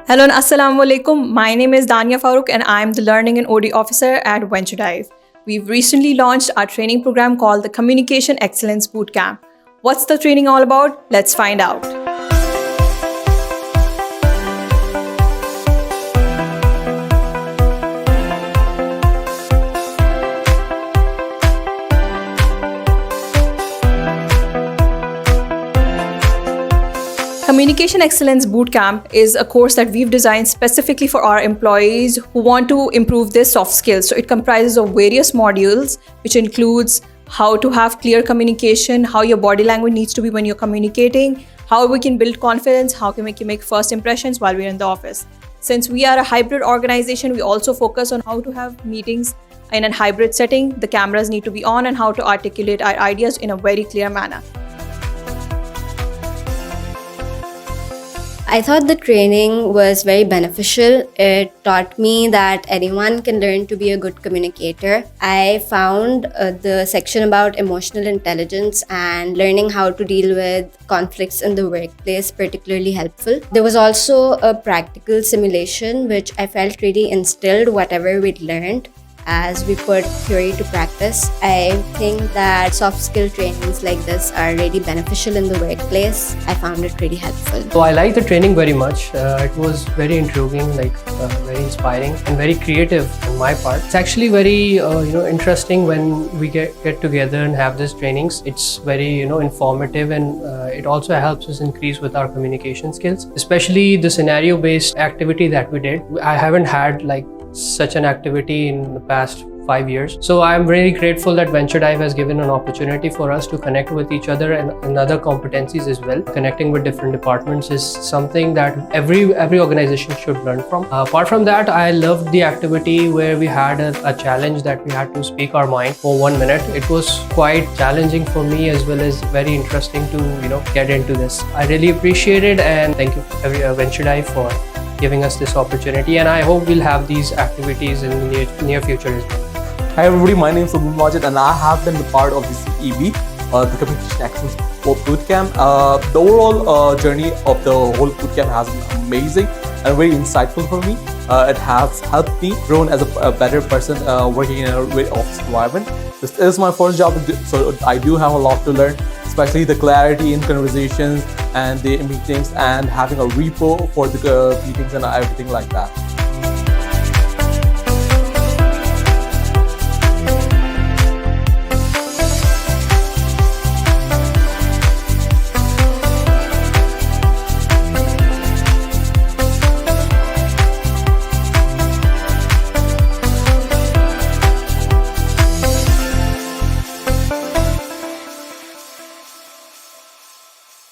Hello and Assalamu Alaikum. My name is Dania Farooq and I am the Learning and OD Officer at 𝐂𝐨𝐦𝐦𝐻. We've recently launched our training program called the Communication Excellence Bootcamp. What's the training all about? Let's find out. Communication Excellence Bootcamp is a course that we've designed specifically for our employees who want to improve their soft skills. So it comprises of various modules, which includes how to have clear communication, how your body language needs to be when you're communicating, how we can build confidence, how can we make first impressions while we're in the office. Since we are a hybrid organization, we also focus on how to have meetings in a hybrid setting. The cameras need to be on and how to articulate our ideas in a very clear manner. I thought the training was very beneficial. It taught me that anyone can learn to be a good communicator. I found the section about emotional intelligence and learning how to deal with conflicts in the workplace particularly helpful. There was also a practical simulation which I felt really instilled whatever we'd learned as we put theory to practice. I think that soft skill trainings like this are really beneficial in the workplace. I found it really helpful. So I liked the training very much. It was very intriguing, very inspiring and very creative on my part. It's actually very interesting when we get together and have these trainings. It's very informative, and it also helps us increase with our communication skills, especially the scenario based activity that we did. I haven't had such an activity in the past 5 years. So I'm really grateful that 𝐂𝐻𝐿𝐴 has given an opportunity for us to connect with each other and other competencies as well. Connecting with different departments is something that every organization should learn from. Apart from that, I loved the activity where we had a challenge that we had to speak our mind for 1 minute. It was quite challenging for me as well as very interesting to get into this. I really appreciate it, and thank you 𝐂𝐻𝐿𝐴 for giving us this opportunity, and I hope we'll have these activities in the near future as well. Hi everybody, my name is Majid and I have been a part of the CEB, the Communication Excellence Bootcamp. The overall journey of the whole bootcamp has been amazing and very insightful for me. It has helped me grow as a better person working in a very office environment. This is my first job, so I do have a lot to learn, especially the clarity in conversations and the meetings and having a repo for the meetings and everything like that.